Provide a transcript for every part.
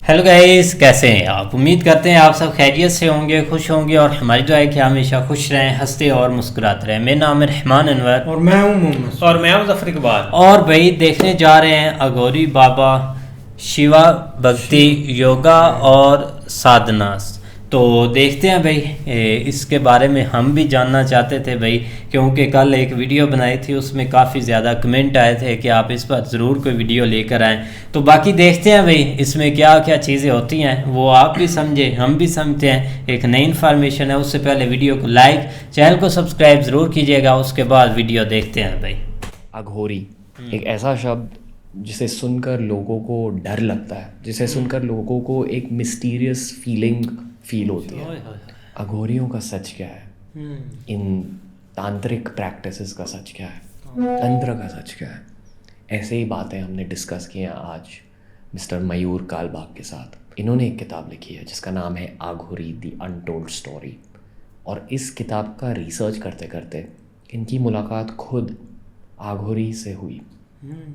Hello guys, कैसे हैं आप? उम्मीद करते हैं आप सब खैरियत से होंगे, खुश होंगे और हमारी दुआ है कि हमेशा खुश रहें, हंसते और मुस्कुराते रहें। मेरा नाम है रहमान अनवर और मैं हूँ मोहम्मद। और मैं हूं जफर इकबाल। और भाई देखने जा रहे हैं अघोरी बाबा शिवा भक्ति योगा और साधनास। तो देखते हैं भाई, इसके बारे में हम भी जानना चाहते थे भाई, क्योंकि कल एक वीडियो बनाई थी, उसमें काफ़ी ज़्यादा कमेंट आए थे कि आप इस पर ज़रूर कोई वीडियो लेकर आएँ। तो बाकी देखते हैं भाई इसमें क्या क्या चीज़ें होती हैं, वो आप भी समझे, हम भी समझते हैं। एक नई इन्फॉर्मेशन है, उससे पहले वीडियो को लाइक, चैनल को सब्सक्राइब ज़रूर कीजिएगा, उसके बाद वीडियो देखते हैं भाई। अघोरी एक ऐसा शब्द जिसे सुनकर लोगों को डर लगता है, जिसे सुनकर लोगों को एक मिस्टीरियस फील होती है। अघोरियों का सच क्या है, इन तांत्रिक प्रैक्टिसेस का सच क्या है, तंत्र का सच क्या है, ऐसे ही बातें हमने डिस्कस की हैं आज मिस्टर मयूर कालबाग के साथ। इन्होंने एक किताब लिखी है जिसका नाम है आघोरी दी अनटोल्ड स्टोरी, और इस किताब का रिसर्च करते करते इनकी मुलाकात खुद आघोरी से हुई।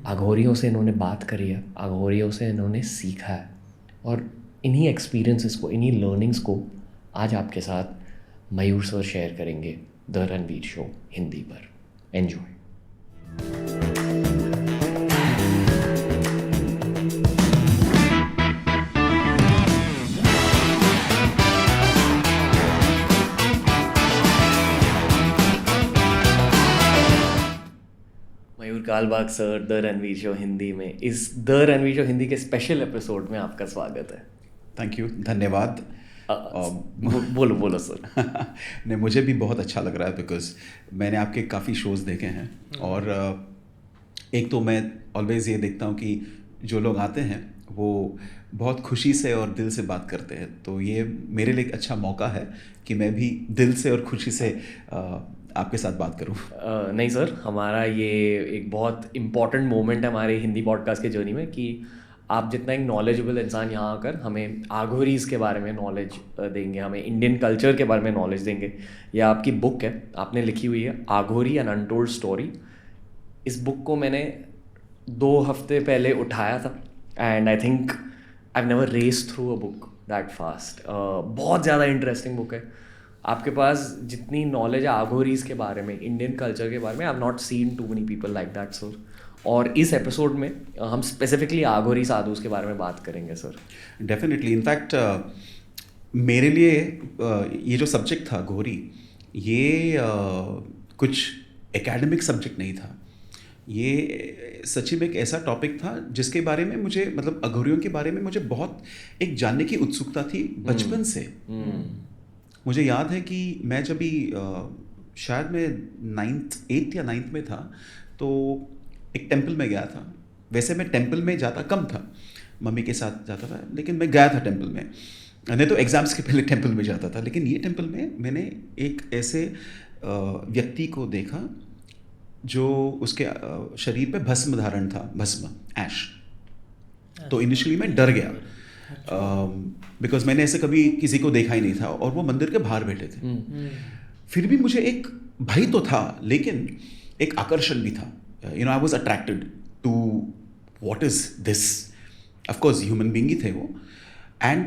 आघोरियों से इन्होंने बात करी है, आघोरियों से इन्होंने सीखा है, और इन्हीं एक्सपीरियंसेस को, इन्हीं लर्निंग्स को आज आपके साथ मयूर सर शेयर करेंगे द रणवीर शो हिंदी पर। Enjoy. Mayur Kalbag sir, the Ranveer show Hindi में, इस द रणवीर शो हिंदी के स्पेशल एपिसोड में आपका स्वागत है। थैंक यू, धन्यवाद। बोलो बोलो सर। नहीं, मुझे भी बहुत अच्छा लग रहा है बिकॉज मैंने आपके काफ़ी शोज़ देखे हैं, और एक तो मैं ऑलवेज़ ये देखता हूँ कि जो लोग आते हैं वो बहुत खुशी से और दिल से बात करते हैं, तो ये मेरे लिए एक अच्छा मौका है कि मैं भी दिल से और खुशी से आपके साथ बात करूं। नहीं सर, हमारा ये एक बहुत इम्पॉर्टेंट मोमेंट है हमारे हिंदी पॉडकास्ट के जर्नी में कि आप जितना एक नॉलेजेबल इंसान यहाँ आकर हमें आघोरीज़ के बारे में नॉलेज देंगे, हमें इंडियन कल्चर के बारे में नॉलेज देंगे। यह आपकी बुक है, आपने लिखी हुई है आघोरी एन अनटोल्ड स्टोरी। इस बुक को मैंने 2 हफ्ते पहले उठाया था, and I think I have never raised through a book that fast. बहुत ज़्यादा इंटरेस्टिंग बुक है। आपके पास जितनी नॉलेज है आघोरीज़ के बारे में, इंडियन कल्चर के बारे में, I have not seen too many people like that sir. और इस एपिसोड में हम स्पेसिफिकली आघोरी साधुस के बारे में बात करेंगे सर। डेफिनेटली, इनफैक्ट मेरे लिए ये जो सब्जेक्ट था अघोरी, ये कुछ एकेडमिक सब्जेक्ट नहीं था। ये सच्ची में एक ऐसा टॉपिक था जिसके बारे में मुझे, मतलब अघोरियों के बारे में मुझे बहुत एक जानने की उत्सुकता थी बचपन से। मुझे याद है कि मैं जब भी शायद मैं 8th या 9th में था, तो एक टेंपल में गया था। वैसे मैं टेंपल में जाता कम था, मम्मी के साथ जाता था, लेकिन मैं गया था टेंपल में। नहीं तो एग्ज़ाम्स के पहले टेंपल में जाता था, लेकिन ये टेंपल में मैंने एक ऐसे व्यक्ति को देखा जो उसके शरीर पे भस्म धारण था, भस्म, ऐश। तो इनिशियली मैं डर गया बिकॉज मैंने ऐसे कभी किसी को देखा ही नहीं था, और वो मंदिर के बाहर बैठे थे। फिर भी मुझे एक भय तो था, लेकिन एक आकर्षण भी था। You know, I was attracted to what is this? Of course, human being ही थे वो, and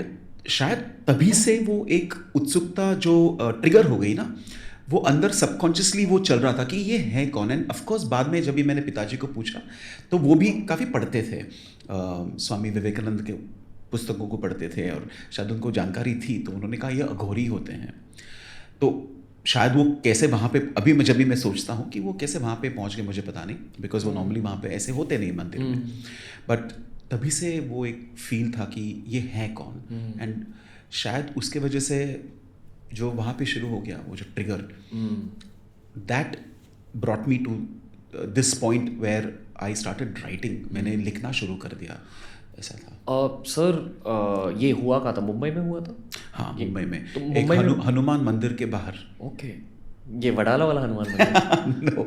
शायद तभी से वो एक उत्सुकता जो ट्रिगर हो गई ना, वो अंदर सबकॉन्शियसली वो चल रहा था कि ये है कौन। एंड ऑफ कोर्स बाद में जब भी मैंने पिताजी को पूछा, तो वो भी काफ़ी पढ़ते थे, स्वामी विवेकानंद के पुस्तकों को पढ़ते थे, और शायद उनको जानकारी थी, तो उन्होंने कहा ये अघोरी होते हैं। तो शायद वो कैसे वहाँ पे, अभी मैं जब भी मैं सोचता हूँ कि वो कैसे वहाँ पे पहुँच गए, मुझे पता नहीं, बिकॉज वो नॉर्मली वहाँ पे ऐसे होते नहीं मंदिर में। बट तभी से वो एक फील था कि ये है कौन। एंड शायद उसके वजह से जो वहाँ पे शुरू हो गया, वो जो trigger, that brought me to this point where I started writing. मैंने लिखना शुरू कर दिया, ऐसा था। सर ये हुआ कहाँ था? मुंबई में हुआ था? हाँ, मुंबई में, तो एक हनुमान मंदिर के बाहर। ओके, ये वडाला वाला हनुमान मंदिर? No,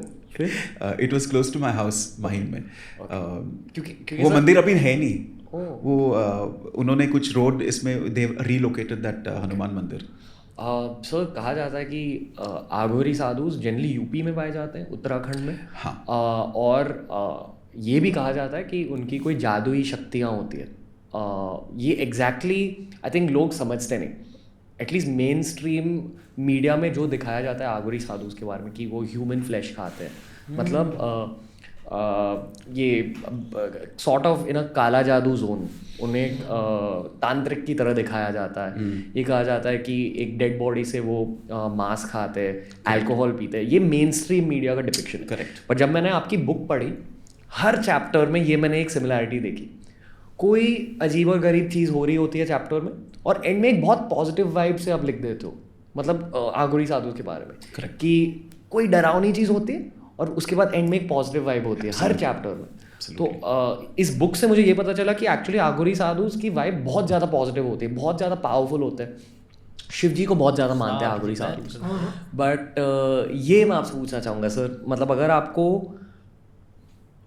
it was close to my house, Mahim में। क्योंकि वो मंदिर अभी है नहीं, वो उन्होंने कुछ रोड इसमें, दे रीलोकेटेड दैट हनुमान मंदिर। सर कहा जाता है कि आघोरी साधुस जनरली यूपी में पाए जाते हैं, उत्तराखंड में। हाँ। और ये भी कहा जाता है कि उनकी कोई जादुई शक्तियाँ होती है, ये एग्जैक्टली आई थिंक लोग समझते नहीं. एटलीस्ट मेन स्ट्रीम मीडिया में जो दिखाया जाता है आगोरी साधुस के बारे में कि वो ह्यूमन फ्लैश खाते हैं, मतलब ये सॉर्ट ऑफ इन अ काला जादू जोन उन्हें तांत्रिक की तरह दिखाया जाता है. ये कहा जाता है कि एक डेड बॉडी से वो मांस खाते हैं, अल्कोहल पीते हैं. ये मेन स्ट्रीम मीडिया का डिपिक्शन है. करेक्ट. पर जब मैंने आपकी बुक पढ़ी, हर चैप्टर में ये मैंने एक सिमिलैरिटी देखी. कोई अजीब और गरीब चीज़ हो रही होती है चैप्टर में, और एंड में एक बहुत पॉजिटिव वाइब से आप लिख देते हो, मतलब आगोरी साधु के बारे में. Correct. कि कोई डरावनी चीज़ होती है और उसके बाद एंड में एक पॉजिटिव वाइब होती है हर चैप्टर में. तो इस बुक से मुझे ये पता चला कि एक्चुअली आगोरी साधुस की वाइब बहुत ज़्यादा पॉजिटिव होती है, बहुत ज़्यादा पावरफुल होते हैं. शिव जी को बहुत ज़्यादा मानते हैं आगोरी साधुस. बट ये मैं आपसे पूछना चाहूँगा सर, मतलब अगर आपको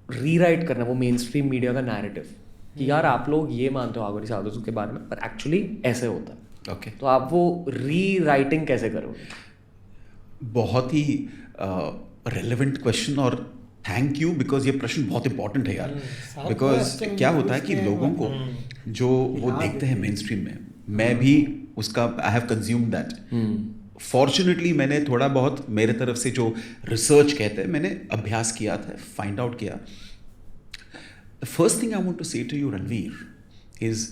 रीराइट करना वो मेन स्ट्रीम मीडिया का नैरेटिव कि यार आप लोग ये मानते हो आगोरी साधुस के बारे में, पर एक्चुअली ऐसे होता है, ओके, तो आप वो रीराइटिंग कैसे करोगे? बहुत ही रेलेवेंट क्वेश्चन, और थैंक यू, बिकॉज ये प्रश्न बहुत इंपॉर्टेंट है यार. बिकॉज क्या होता है कि लोगों को जो वो देखते हैं मेन स्ट्रीम में, मैं भी उसका I have consumed that. Fortunately मैंने थोड़ा बहुत मेरे तरफ से जो रिसर्च कहते हैं मैंने अभ्यास किया था, फाइंड आउट किया. The first thing I want to say to you Ranveer is,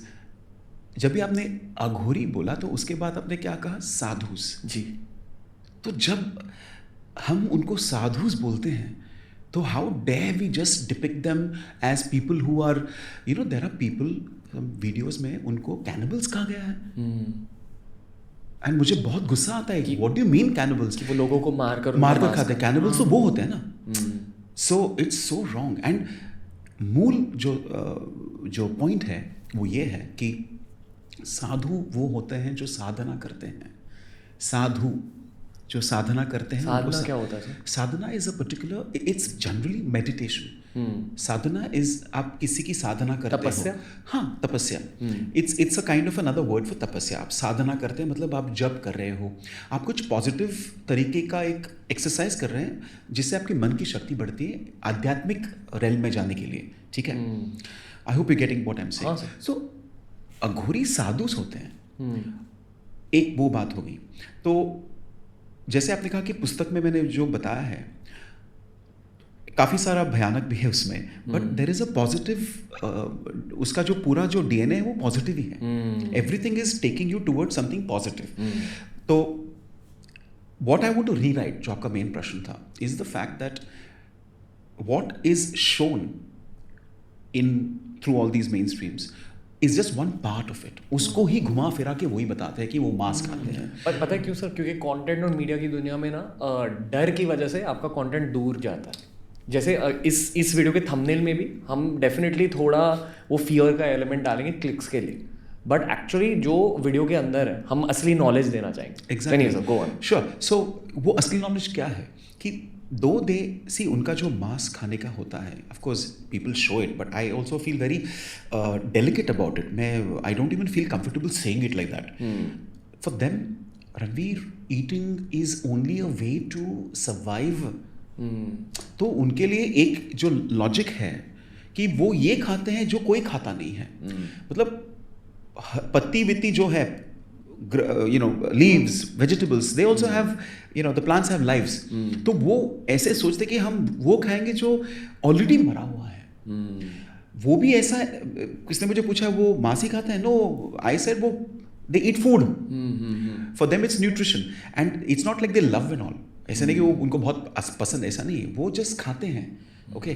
जब भी आपने अघोरी बोला तो उसके बाद आपने क्या कहा? साधुस. जी. तो जब हम उनको साधुस बोलते हैं तो how dare we just depict them as people who are, you know, there are people videos में उनको कैनिबल्स कहा गया है. एंड मुझे बहुत गुस्सा आता है कि what do you mean cannibals, कि वो लोगों को मारकर खाते हैं. कैनिबल्स तो वो होते हैं ना. So it's so wrong. And मूल जो पॉइंट है वो ये है कि साधु वो होते हैं जो साधना करते हैं. साधु जो साधना करते हैं. साधना क्या होता है sir? Sadhana is a particular, it's generally meditation. Sadhana is आप किसी की साधना करते तपस्या? हो. हाँ, तपस्या. It's a kind of another word for तपस्या. आप साधना करते हैं मतलब आप जप कर रहे हो, आप कुछ पॉजिटिव तरीके का एक एक्सरसाइज कर रहे हैं जिससे आपके मन की शक्ति बढ़ती है आध्यात्मिक रेल में जाने के लिए. ठीक है. I hope you getting what I am saying. So Aghori sadhus होते हैं. एक वो बात हो गई. तो जैसे आपने कहा कि पुस्तक में मैंने जो बताया है काफ़ी सारा भयानक भी है उसमें, but there is a positive, उसका जो पूरा जो डीएनए है वो पॉजिटिव ही है. Everything is taking you toward something positive. तो what I want to rewrite, जो आपका मेन प्रश्न था, is the fact that what is shown in through all these main streams is just one part of it. उसको ही घुमा फिरा के वही बताते हैं कि वो मांस खाते हैं. पर पता है क्यों सर? क्योंकि कंटेंट और मीडिया की दुनिया में ना डर की वजह से आपका कंटेंट दूर जाता है. जैसे इस वीडियो के थंबनेल में भी हम डेफिनेटली थोड़ा वो फियर का एलिमेंट डालेंगे क्लिक्स के लिए, बट एक्चुअली जो वीडियो के अंदर है हम असली नॉलेज देना चाहेंगे. एग्जैक्टली. Go on. श्योर. सो वो असली नॉलेज क्या है कि दो दे सी उनका जो मांस खाने का होता है, of course people show it, but I also feel very delicate about it. मैं I don't even feel comfortable saying it like that. For them Ranveer, eating is only a way to survive. तो उनके लिए एक जो logic है कि वो ये खाते हैं जो कोई खाता नहीं है. मतलब पत्ती वित्ती जो है, you know, leaves, vegetables, they also have, you know, the plants have lives. तो वो ऐसे सोचते कि हम वो खाएंगे जो ऑलरेडी मरा हुआ है. वो भी ऐसा, किसने मुझे पूछा वो मांस ही खाते हैं? नो, आई सेड वो they eat food. For them it's nutrition and it's not like they love and all. ऐसा नहीं कि वो उनको बहुत पसंद, ऐसा नहीं है, वो जस्ट खाते हैं. ओके.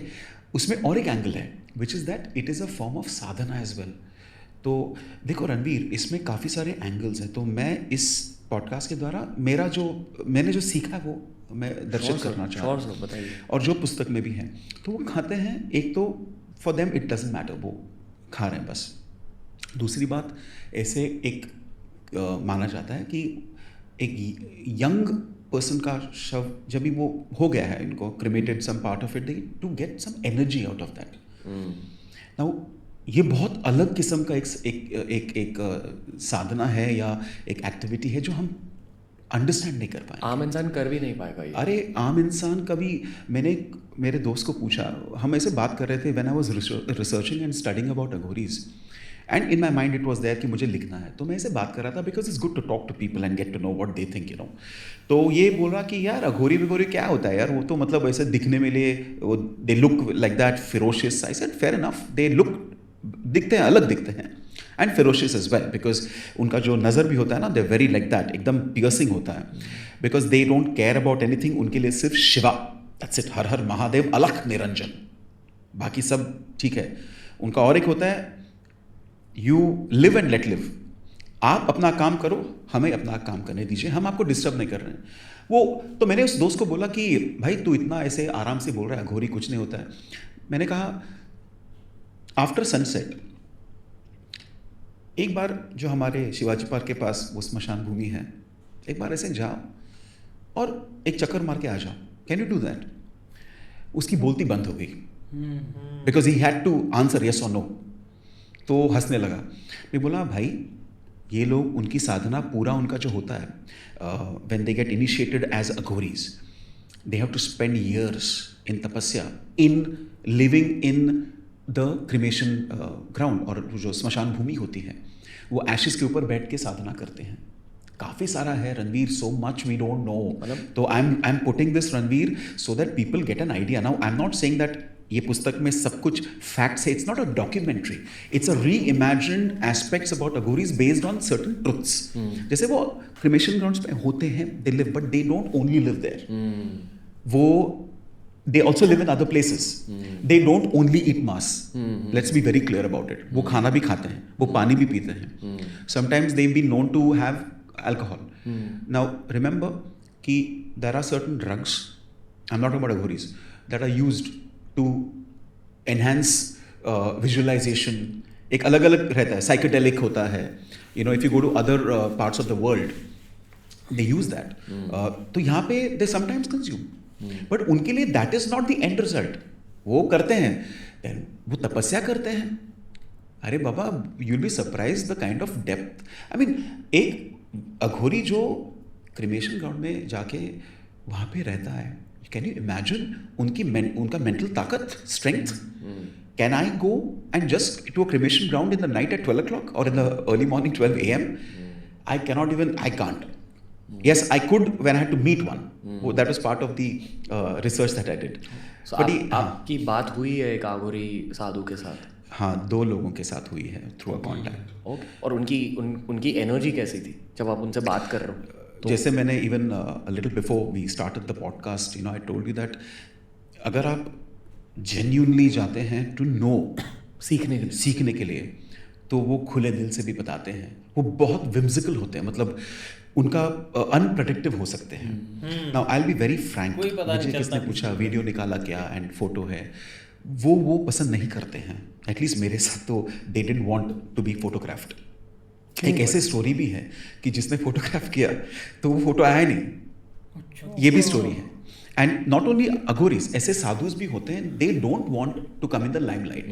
उसमें और एक एंगल है which is that it is a form of sadhana as well. तो देखो रणवीर, इसमें काफ़ी सारे एंगल्स हैं. तो मैं इस पॉडकास्ट के द्वारा मैंने जो सीखा है वो मैं दर्शित करना चाहता हूँ. बताइए. और जो पुस्तक में भी है, तो वो खाते हैं. एक तो for them it doesn't matter, वो खा रहे हैं बस. दूसरी बात, ऐसे एक माना जाता है कि एक यंग पर्सन का शव जब भी वो हो गया है, इनको cremated some part of it, they to get some energy out of that. Now ये बहुत अलग किस्म का एक साधना है या एक एक्टिविटी है जो हम अंडरस्टैंड नहीं कर पाए. आम इंसान कर भी नहीं पाएगा ये. अरे आम इंसान कभी, मैंने मेरे दोस्त को पूछा, हम ऐसे बात कर रहे थे when I was researching and studying about Aghoris, and in my mind it was there कि मुझे लिखना है, तो मैं ऐसे बात कर रहा था because it's good to talk to people and get to know what they think, you know. तो ये बोल रहा कि यार अघोरी बिघोरी क्या होता है यार, वो तो मतलब ऐसे दिखने में लिए वो they look like that ferocious. I said fair enough, they look दिखते हैं, अलग दिखते हैं, and ferocious as well because उनका जो नज़र भी होता है ना, दे वेरी लाइक दैट, एकदम पियर्सिंग होता है, because they don't care about anything. उनके लिए सिर्फ शिवा, दैट्स इट, हर हर महादेव, अलख निरंजन, बाकी सब ठीक है. उनका और एक होता है you live and let live, आप अपना काम करो, हमें अपना काम करने दीजिए, हम आपको डिस्टर्ब नहीं कर रहे हैं. वो तो मैंने उस दोस्त को बोला कि भाई तू इतना ऐसे आराम से बोल रहा है अघोरी कुछ नहीं होता है. मैंने कहा आफ्टर सनसेट एक बार जो हमारे शिवाजी पार्क के पास वो स्मशान भूमि है, एक बार ऐसे जाओ और एक चक्कर मार के आ जाओ, कैन यू डू दैट. उसकी बोलती बंद हो गई because he had to answer yes और नो. तो हंसने लगा. मैं बोला भाई ये लोग, उनकी साधना पूरा उनका जो होता है, when they get initiated as Aghoris, they have to spend years in tapasya, in living in the cremation ground, और जो स्मशान भूमि होती है वो एशेस के ऊपर बैठ के साधना करते हैं. काफ़ी सारा है Ranveer, so much we don't know. तो I am putting this Ranveer so that people get an idea. Now I am not saying that ये पुस्तक में सब कुछ फैक्ट्स है, it's not a documentary, it's a reimagined aspects about Aghoris based on certain truths. जैसे वो cremation grounds पे होते हैं, they live, but they don't only live there, वो they also live in other places. They don't only eat mass. Let's be very clear about it. वो खाना भी खाते हैं, वो पानी भी पीते हैं. Sometimes they've been known to have alcohol. Now remember कि there are certain drugs, I'm not talking about aghoris, that are used to enhance visualization. एक अलग अलग रहता है, psychedelic होता है. You know, if you go to other parts of the world, they use that. तो यहाँ पे they sometimes consume. बट उनके लिए that is not the end result. वो करते हैं, देन वो तपस्या करते हैं. अरे बाबा, you'll be surprise the kind of depth. I mean एक अघोरी जो क्रिमेशन ग्राउंड में जाके वहाँ पे रहता है, कैन यू इमेजिन उनका मेंटल ताकत, strength. Can I go and just to a cremation ground in the night at 12 o'clock और in the early morning 12 AM? I cannot even, I can't. Yes, I could when I had to meet one. That was part of the research that I did. So आपकी बात हुई है एक अघोरी साधु के साथ? हाँ, 2 लोगों के साथ हुई है थ्रू अ कॉन्टैक्ट. ओके. और उनकी एनर्जी कैसी थी जब आप उनसे बात कर रहे हो? तो जैसे मैंने even a little before we started the podcast, you know, I told you that अगर आप जेन्युइनली जाते हैं टू नो, सीखने के लिए, तो वो खुले दिल से भी बताते हैं. वो बहुत विम्सिकल होते हैं, मतलब उनका अनप्रेडिक्टिव हो सकते हैं. Now I will be very Frank, मुझे किसने पूछा वीडियो निकाला क्या एंड फोटो है, वो पसंद नहीं करते हैं. एटलीस्ट मेरे साथ तो they didn't want to be photographed. एक ऐसे स्टोरी भी है कि जिसने फोटोग्राफ किया तो वो फोटो आया नहीं. ये भी स्टोरी है. एंड नॉट ओनली अघोरीज, ऐसे साधुस भी होते हैं, they don't want to come in the limelight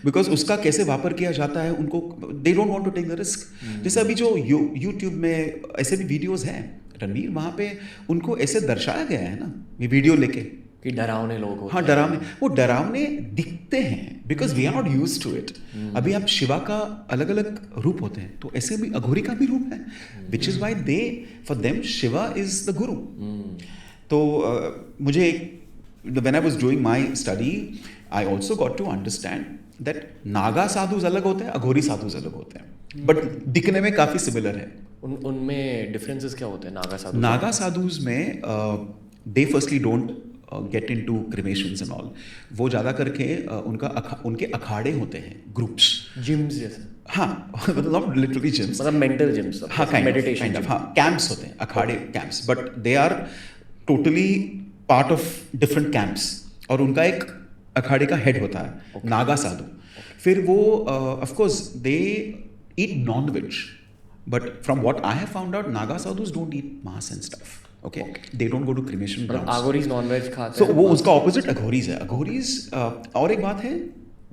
because उसका कैसे वापर किया जाता है उनको, they don't want to take the risk. जैसे अभी जो यूट्यूब में ऐसे भी वीडियोस हैं रणवीर, वहाँ पे उनको ऐसे दर्शाया गया है ना, ये वीडियो लेके कि डरावने लोग होते हैं. हाँ, डरावने, वो डरावने दिखते हैं because we are not used to it. अभी आप शिवा का अलग अलग रूप होते हैं, तो ऐसे भी अघोरी का भी रूप है, which is why they, for them Shiva is the guru. तो मुझे when I was doing my study, I also got to understand that Naga sadhus अलग होते हैं, अघोरी साधुस अलग होते हैं, बट दिखने में काफ़ी सिमिलर है. उनमें डिफरेंसेस क्या होते हैं नागा साधुस में? They firstly don't get into cremations and all. वो ज़्यादा करके उनके अखाड़े होते हैं, ग्रुप्स, जिम्स जैसे. हाँ, नॉट लिटरली जिम्स, मतलब मेंटल जिम्स. हाँ, काइंड ऑफ, हाँ, कैंप्स होते हैं, अखाड़े, camps, but they are totally part of different camps. और उनका एक अखाड़े का हेड होता है, नागा साधु. फिर वो of course they eat non veg, but from what I have found out, Naga sadhus don't eat maans and stuff. Okay, they don't go to cremation grounds. Aghoris non veg खाते हैं. सो वो उसका ऑपोजिट अघोरीज है. अघोरीज, और एक बात है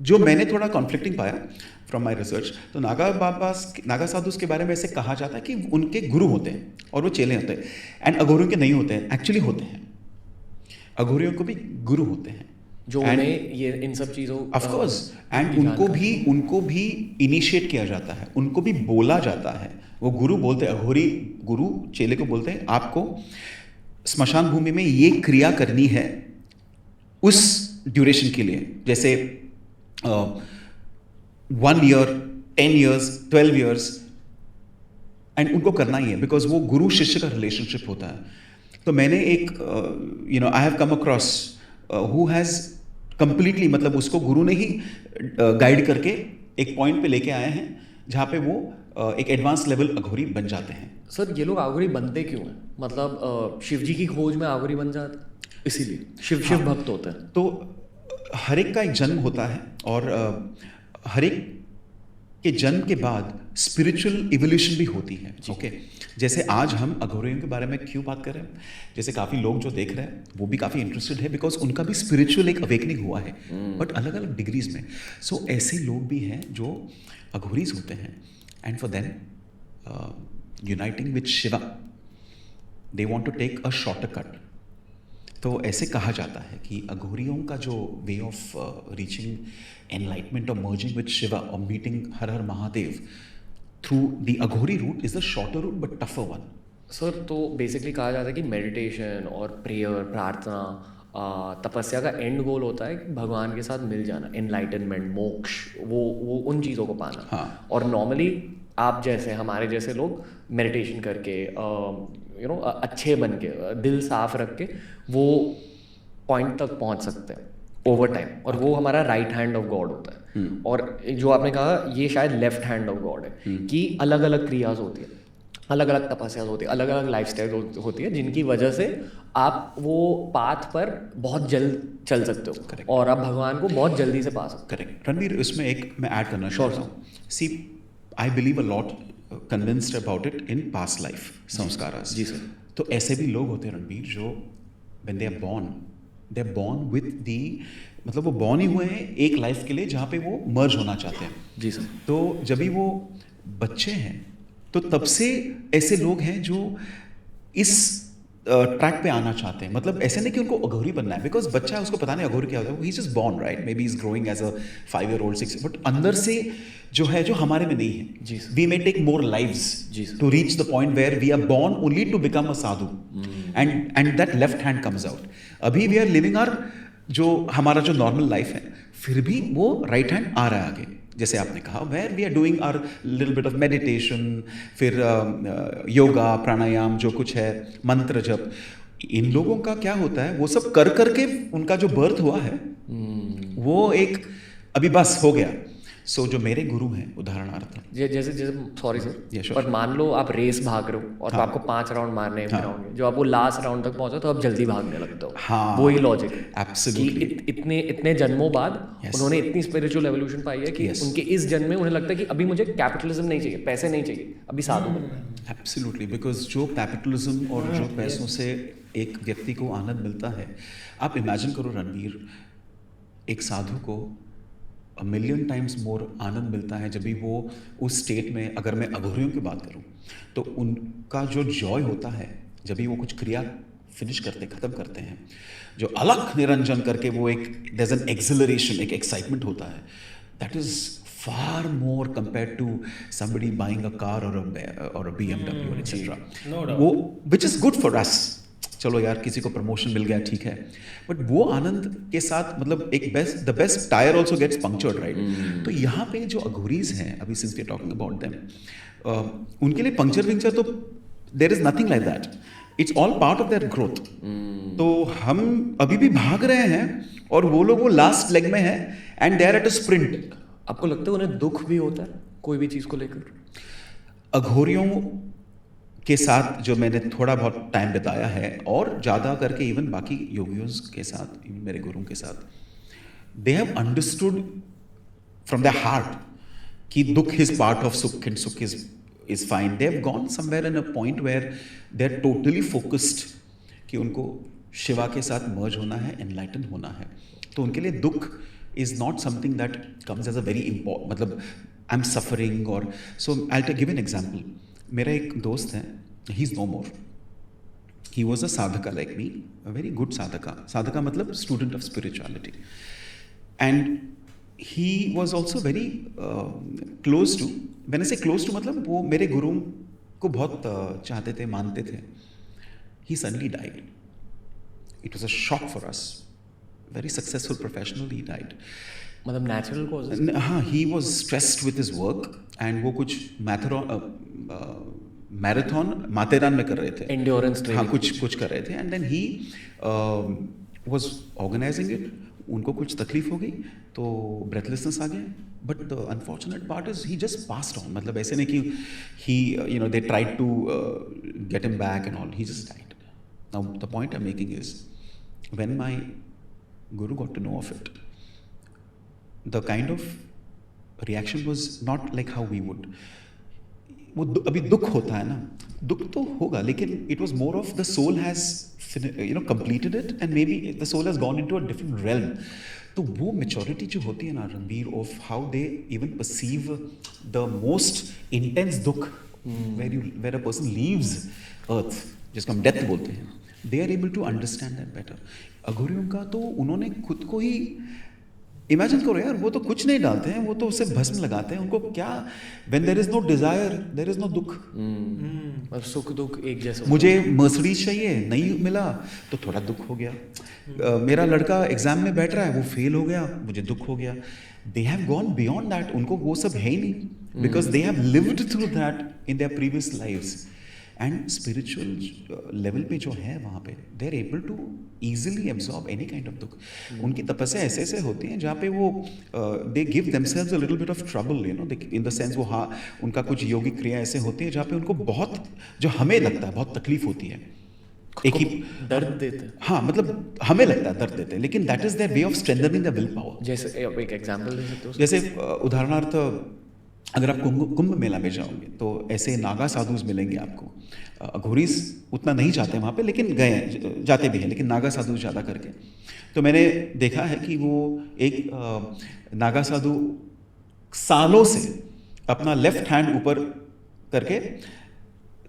जो मैंने थोड़ा कॉन्फ्लिक्टिंग पाया फ्रॉम माई रिसर्च, तो नागा साधुस के बारे में ऐसे कहा जाता है कि उनके गुरु होते हैं और वो चेले होते हैं, एंड अघोरियों के नहीं होते हैं. एक्चुअली होते हैं, अघोरियों को भी गुरु होते हैं. जो उन्हें ये इन सब चीज़ों ऑफ कोर्स, एंड उनको भी इनिशिएट किया जाता है, उनको भी बोला जाता है। वो गुरु बोलते हैं, अघोरी गुरु चेले को बोलते हैं आपको स्मशान भूमि में ये क्रिया करनी है उस ड्यूरेशन के लिए, जैसे 1 year, 10 years, 12 years, एंड उनको करना ही है बिकॉज वो गुरु शिष्य का रिलेशनशिप होता है। तो मैंने एक I have come across who has completely, मतलब उसको गुरु ने ही गाइड करके एक पॉइंट पे लेके आए हैं जहाँ पे वो एक एडवांस लेवल अघोरी बन जाते हैं। सर ये लोग अघोरी बनते क्यों हैं? मतलब शिव जी की खोज में अघोरी बन जाते हैं, इसीलिए शिव भक्त होते हैं। तो हर एक का एक जन्म होता है और हर एक के जन्म के बाद स्पिरिचुअल इवोल्यूशन भी होती है। ओके, जैसे आज हम अघोरियों के बारे में क्यों बात कर रहे हैं, जैसे काफ़ी लोग जो देख रहे हैं वो भी काफ़ी इंटरेस्टेड है बिकॉज उनका भी स्पिरिचुअल एक अवेकनिंग हुआ है, बट अलग अलग डिग्रीज में। सो ऐसे लोग भी हैं जो अघोरीज होते हैं, and for them uniting with Shiva they want to take a shorter cut. तो ऐसे कहा जाता है कि अघोरियों का जो वे ऑफ रीचिंग एनलाइटमेंट और मर्जिंग विद शिवा और meeting Har Har Mahadev through the Aghori route is the shorter route but tougher one. Sir तो बेसिकली कहा जाता है कि मेडिटेशन और प्रेयर, प्रार्थना, तपस्या का एंड गोल होता है कि भगवान के साथ मिल जाना, एनलाइटनमेंट, मोक्ष, वो उन चीज़ों को पाना। हाँ। और नॉर्मली आप जैसे हमारे जैसे लोग मेडिटेशन करके अच्छे बन के, दिल साफ रख के वो पॉइंट तक पहुंच सकते हैं ओवर टाइम, और वो हमारा राइट हैंड ऑफ गॉड होता है। और जो आपने कहा ये शायद लेफ्ट हैंड ऑफ गॉड है कि अलग अलग क्रियाज होती है, अलग अलग तपस्या होती है, अलग अलग लाइफस्टाइल होती है, जिनकी वजह से आप वो पाथ पर बहुत जल्द चल सकते हो। Correct. और आप भगवान को बहुत जल्दी से पा सकते हो। करेक्ट रणवीर, इसमें एक मैं ऐड करना चाहता हूँ। See I believe a lot convinced about it in past life samskaras. जी सर। तो ऐसे भी लोग होते हैं रणवीर जो when they are born with the, मतलब वो बॉर्न ही हुए हैं एक लाइफ के लिए जहाँ पे वो मर्ज होना चाहते हैं। जी सर। तो जब भी वो बच्चे हैं तो तब से ऐसे लोग हैं जो इस ट्रैक पे आना चाहते हैं। मतलब ऐसे नहीं कि उनको अघोरी बनना है, बिकॉज बच्चा है उसको पता नहीं अघोरी क्या होता है, he is just born right, may be is growing as a 5 year old 6, but अंदर से जो है जो हमारे में नहीं है। जी we may take more lives to reach the point where we are born only to become a sadhu, and that left hand comes out. अभी वी आर लिविंग आर जो हमारा जो नॉर्मल लाइफ है, फिर भी वो राइट हैंड आ रहा है आगे। जैसे आपने कहा where we are doing are little bit of meditation, फिर योगा, प्राणायाम, जो कुछ है, मंत्र जप, इन लोगों का क्या होता है वो सब कर करके उनका जो बर्थ हुआ है वो एक अभी बस हो गया। सो जो मेरे गुरु हैं उदाहरणार्थ, जैसे सॉरी सर, sure. पर मान लो आप रेस भाग रहे हो और आपको 5 राउंड मारने हैं ग्राउंड में, जो आप वो लास्ट राउंड तक पहुंचो तो आप जल्दी भागने लगते हो। हाँ, वही लॉजिक है। एब्सोल्युटली। इतने जन्मों बाद उन्होंने इतनी स्पिरिचुअल एवोल्यूशन पाई है कि उनके इस जन्म में उन्हें लगता है कि अभी मुझे कैपिटलिज्म नहीं चाहिए, पैसे नहीं चाहिए, अभी साधु बनना है। एब्सोल्युटली, बिकॉज जो कैपिटलिज्म और जो पैसों से एक व्यक्ति को आनंद मिलता है, आप इमेजिन करो रणवीर, एक साधु को a million times more आनंद मिलता है जब भी वो उस स्टेट में, अगर मैं अघोरियों की बात करूं तो उनका जो जॉय होता है जब भी वो कुछ क्रिया फिनिश करते, ख़त्म करते हैं, जो अलग निरंजन करके वो एक देयर इज एन एक्सिलरेशन, एक एक्साइटमेंट होता है, that is far more compare to somebody buying a car or a BMW etc. वो which is good for us. चलो यार किसी को प्रमोशन मिल गया ठीक है, बट वो आनंद के साथ मतलब एक the best tyre also gets punctured right. तो यहाँ पे जो अघोरीज हैं, अभी since we are talking about them, उनके लिए पंक्चर विंक्चर तो there is nothing like that, it's all part of their growth. तो हम अभी भी भाग रहे हैं और वो लोग वो लास्ट लेग में है and they are at a sprint. आपको लगता है उन्हें दुख भी होता है कोई भी चीज़ को लेकर? अघोरियों के साथ जो मैंने थोड़ा बहुत टाइम बिताया है, और ज़्यादा करके इवन बाकी योगियों के साथ, मेरे गुरुओं के साथ, they have understood from the heart कि दुख इज पार्ट ऑफ सुख एंड सुख is fine. They have gone somewhere in a point where they are totally focused कि उनको शिवा के साथ मर्ज होना है, एनलाइटन होना है। तो उनके लिए दुख is not something that comes as a very important, मतलब आई एम सफरिंग और so I will give an example. मेरा एक दोस्त है, he is no more, he was a sadhaka like me, a very good sadhaka. Sadhaka matlab student of spirituality. And he was also very close to, when I say close to matlab वो मेरे गुरु को बहुत चाहते थे, मानते थे. He suddenly died. It was a shock for us. Very successful professional, he died. मतलब natural causes? हाँ, he was stressed with his work and वो कुछ मैराथन माथेरान में कर रहे थे, एंड्योरेंस ट्रेनिंग, हाँ कुछ कर रहे थे. And then he was organising it. उनको कुछ तकलीफ हो गई तो ब्रेथलेसनेस आ गया. But the unfortunate part is he just passed on. मतलब ऐसे नहीं कि he they tried to get him back and all. He just died. Now the point I am making is when my guru got to know of it, the kind of reaction was not like how we would. वो अभी दुख होता है ना, दुख तो होगा, लेकिन it was more of the soul has completed it and maybe the soul has gone into a different realm. तो वो maturity जो होती है ना Ranbir, of how they even perceive the most intense दुख where a person leaves earth, जिसको हम death बोलते हैं, they are able to understand that better. अघोरियों का तो उन्होंने खुद को ही इमेजिन करो यार, वो तो कुछ नहीं डालते हैं, वो तो उससे भस्म लगाते हैं. उनको क्या, when there is no desire there is no दुख. सुख दुख एक जैसा. मुझे मर्सिडीज चाहिए, नहीं मिला तो थोड़ा दुख हो गया. मेरा लड़का एग्जाम में बैठ रहा है, वो फेल हो गया, मुझे दुख हो गया. They have gone beyond that. उनको वो सब है ही नहीं, because they have lived through that in their previous lives. And spiritual level पे जो है वहाँ पे they are able to easily absorb any kind of दुख. उनकी तपस्या ऐसे ऐसे होती हैं जहाँ पे वो they give themselves a little bit of trouble, in the sense वो, हाँ उनका कुछ योगिक क्रिया ऐसे होती है जहाँ पे उनको बहुत, जो हमें लगता है बहुत तकलीफ होती है, एक ही दर्द देते हैं. हाँ मतलब हमें लगता है दर्द देते हैं, लेकिन that is their way of strengthening the will power. जैसे एक एग्जांपल दे सकते हो? जैसे उदाहरणार्थ अगर आप कुंभ मेला में जाओगे तो ऐसे नागा साधुज मिलेंगे आपको. अघोरीज उतना नहीं जाते वहाँ पे, लेकिन गए जाते भी हैं, लेकिन नागा साधु ज़्यादा करके. तो मैंने देखा है कि वो एक नागा साधु सालों से अपना लेफ्ट हैंड ऊपर करके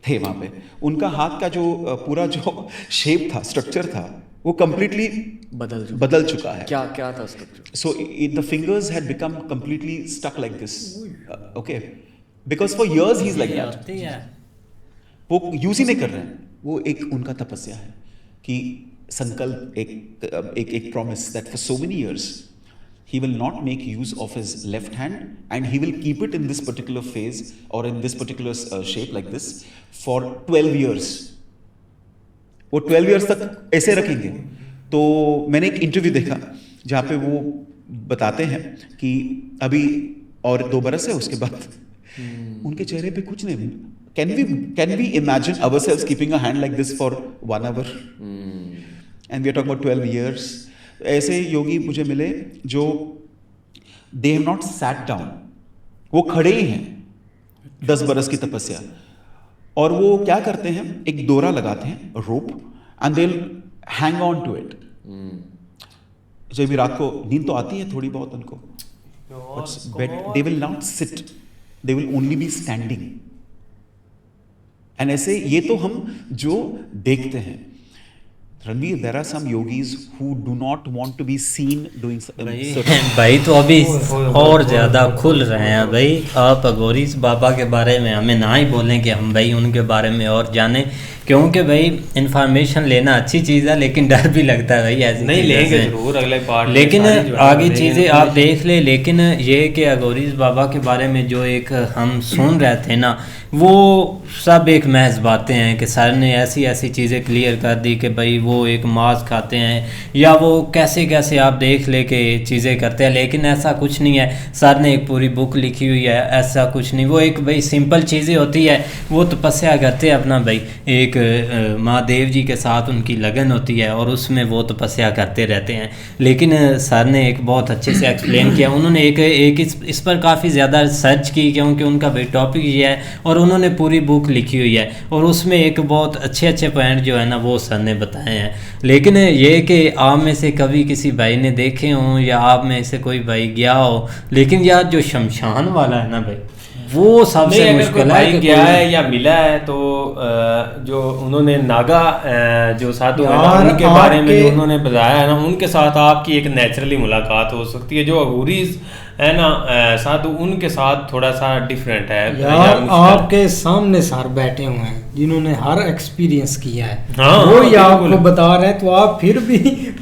थे वहाँ पे. उनका हाथ का जो पूरा जो शेप था, स्ट्रक्चर था, वो कंप्लीटली बदल चुका है. क्या था structure? So the fingers had become completely stuck like this. Okay, because for years he's like that. वो यूज ही नहीं कर रहे हैं. वो एक उनका तपस्या है कि संकल्प, एक promise that for so many years he will not make use of his left hand and he will keep it in this particular phase or in this particular shape like this for 12 years. वो 12 years तक ऐसे रखेंगे. तो मैंने एक interview देखा जहाँ पे वो बताते हैं कि अभी और 2 बरस है, उसके बाद उनके चेहरे पे कुछ नहीं. Can we imagine ourselves keeping a hand like this for 1 hour? And we are talking about 12 years. ऐसे योगी मुझे मिले जो they have not sat down, वो खड़े ही हैं 10 बरस की तपस्या. और वो क्या करते हैं, एक डोरा लगाते हैं, रोप, and they'll hang on to it. जब भी रात को नींद तो आती है थोड़ी बहुत उनको, but they will not sit, they will only be standing. And ऐसे ये तो हम जो देखते हैं. Ranveer, there are some yogis who do not want to be seen doing certain. भाई तो अभी और ज़्यादा खुल रहे हैं भाई. आप अघोरीज बाबा के बारे में हमें ना ही बोलें कि हम भाई उनके बारे में और जानें, क्योंकि भाई इंफॉर्मेशन लेना अच्छी चीज़ है, लेकिन डर भी लगता है भाई ऐसी नहीं लेंगे जरूर अगले पार्ट. लेकिन आगे चीज़ें आप देख ले. लेकिन ये कि अघोरीज बाबा के बारे में जो एक हम सुन रहे थे ना, वो सब एक महज बातें हैं कि सर ने ऐसी ऐसी चीज़ें क्लियर कर दी कि भाई वो एक मांस खाते हैं या वो कैसे कैसे आप देख ले के चीज़ें करते हैं. लेकिन ऐसा कुछ नहीं है. सर ने एक पूरी बुक लिखी हुई है, ऐसा कुछ नहीं. वो एक भाई सिंपल चीज़ें होती है. वो तपस्या करते हैं अपना भाई, एक महादेव जी के साथ उनकी लगन होती है और उसमें वो तपस्या करते रहते हैं. लेकिन सर ने एक बहुत अच्छे से एक्सप्लेन किया. उन्होंने एक इस पर काफ़ी ज़्यादा रिसर्च की, क्योंकि उनका भाई टॉपिक ये है, और उन्होंने पूरी बुक लिखी हुई है और उसमें एक बहुत अच्छे अच्छे पॉइंट जो है ना वो सर ने बताए हैं. लेकिन ये कि आप में से कभी किसी भाई ने देखे हों या आप में से कोई भाई गया हो, लेकिन यार जो शमशान वाला है ना भाई, वो सबसे नहीं, अगर कोई मुश्किल है भाई कि गया कोई- है या मिला है तो जो उन्होंने नागा जो साधु है ना, यार, उनके बारे में जो आपके- उन्होंने बताया है ना, उनके साथ आपकी एक नेचुरली मुलाकात हो सकती है। जो अघोरीज है ना साधु, उनके साथ थोड़ा सा डिफरेंट है या यार मुश्किल। आपके सामने सर बैठे हुए हैं जिन्होंने हर एक्सपीरियंस किया है, हाँ, वो ही बिल्कुल। आपको बता रहे हैं, तो आप फिर भी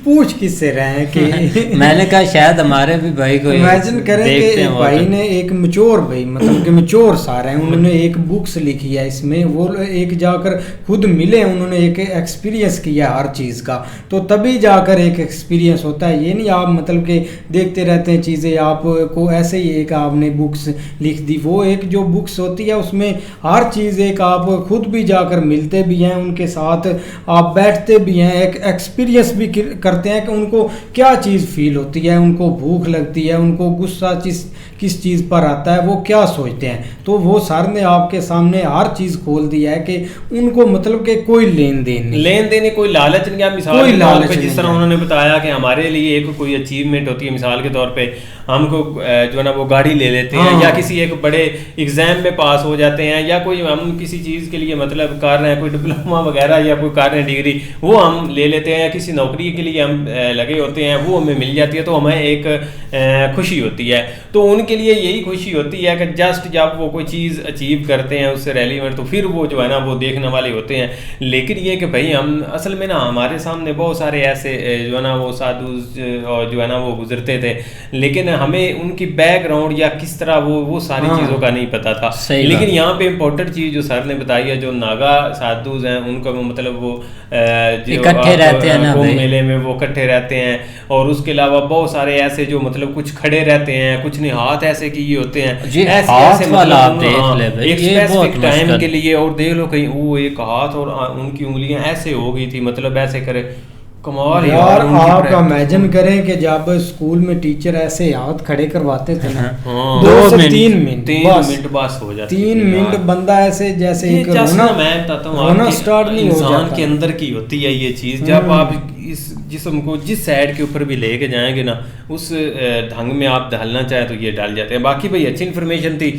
पूछ किससे रहे हैं कि मैंने कहा शायद हमारे भी भाई को इमेजिन करें कि देखते हैं एक वो भाई तो। ने एक मैच्योर भाई मतलब कि मैच्योर सारे हैं, उन्होंने एक बुक्स लिखी है इसमें, वो एक जाकर खुद मिले, उन्होंने एक एक्सपीरियंस किया हर चीज़ का, तो तभी जाकर एक एक्सपीरियंस होता है। ये नहीं आप मतलब कि देखते रहते हैं चीज़ें, आपको ऐसे ही एक आपने बुक्स लिख दी, वो एक जो बुक्स होती है उसमें हर चीज़ एक आप खुद भी जाकर मिलते भी हैं, उनके साथ आप बैठते भी हैं, एक एक्सपीरियंस भी करते हैं कि उनको क्या चीज़ फील होती है, उनको भूख लगती है, उनको गुस्सा किस चीज़ पर आता है, वो क्या सोचते हैं। तो वो सर ने आपके सामने हर चीज़ खोल दी है कि उनको मतलब कि कोई लेन देन नहीं, लेन देन कोई लालच नहीं है। मिसाल कोई के तौर लालच पे जिस नहीं तरह है। उन्होंने बताया कि हमारे लिए एक कोई अचीवमेंट होती है, मिसाल के तौर पे हमको जो है ना वो गाड़ी ले लेते हैं, हाँ। या किसी एक बड़े एग्जाम में पास हो जाते हैं, या कोई हम किसी चीज़ के लिए मतलब कर रहे हैं, कोई डिप्लोमा वगैरह या कोई कर रहे हैं डिग्री, वो हम ले लेते हैं, या किसी नौकरी के लिए हम लगे होते हैं, वो हमें मिल जाती है, तो हमें एक खुशी होती है। तो उनके लिए यही खुशी होती है कि जस्ट जब वो कोई चीज़ अचीव करते हैं उससे रेलिवेंट, तो फिर वो जो है ना वो देखने वाले होते हैं। लेकिन ये कि भाई हम असल में ना हमारे सामने बहुत सारे ऐसे जो है ना वो साधु और जो है ना वो गुजरते थे, लेकिन हमें उनकी बैकग्राउंड या किस तरह वो सारी हाँ। चीज़ों का नहीं पता था। सही लेकिन बात। यहाँ पे इम्पोर्टेंट चीज़ जो सर ने बताई है, जो नागा साधु हैं उनका वो मतलब वो जो इकट्ठे आप, रहते हैं ना कुंभ भाई। मेले में वो इकट्ठे रहते हैं, और उसके अलावा बहुत सारे ऐसे जो मतलब कुछ खड़े रहते हैं, कुछ ने हाथ ऐसे किए होते हैं, जी, ऐसे हाथ ऐसे वाला आप मतलब देख ले भाई, एक ये बहुत स्पेसिफिक टाइम मुश्किल। के लिए, और देख लो कहीं वो एक हाथ और उनकी उंगलियां ऐसे हो गई थी, मतलब ऐसे करे, कमाल यार उनकी आप practice। इमेजिन करें कि जब स्कूल में टीचर ऐसे हाथ खड़े करवाते थे ना, हाँ। 2 से मिनट, 3 मिनट 3 मिनट बस हो जाती 3 थी मिनट यार। बंदा ऐसे जैसे ये एक जस्ट रोना ना मैं बताता हूँ रोना आपके स्टार्ट नहीं हो इंसान जाता के अंदर की होती है ये चीज़। जब आप इस जिस्म को जिस साइड के ऊपर भी लेके जाएंगे ना, उस ढंग में आप ढलना चाहे तो ये डाल जाते हैं। बाकी भाई अच्छी इन्फॉर्मेशन थी,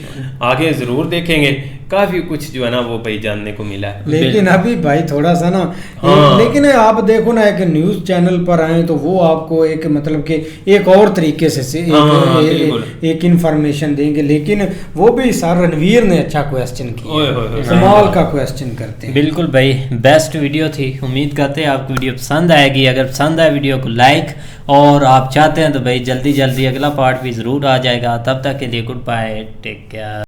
आगे ज़रूर देखेंगे, काफ़ी कुछ जो है ना वो भाई जानने को मिला है। लेकिन अभी भाई थोड़ा सा ना हाँ। लेकिन आप देखो ना एक न्यूज़ चैनल पर आए तो वो आपको एक मतलब कि एक और तरीके से हाँ, बिल्कुल। एक इन्फॉर्मेशन देंगे, लेकिन वो भी सर रणवीर ने अच्छा क्वेश्चन ओए होए होए। किया, कमाल का क्वेश्चन करते हैं। बिल्कुल भाई, बेस्ट वीडियो थी। उम्मीद करते हैं आपको वीडियो पसंद आएगी। अगर पसंद आए वीडियो को लाइक, और आप चाहते हैं तो भाई जल्दी जल्दी अगला पार्ट भी ज़रूर आ जाएगा। तब तक के लिए गुड बाय, टेक केयर।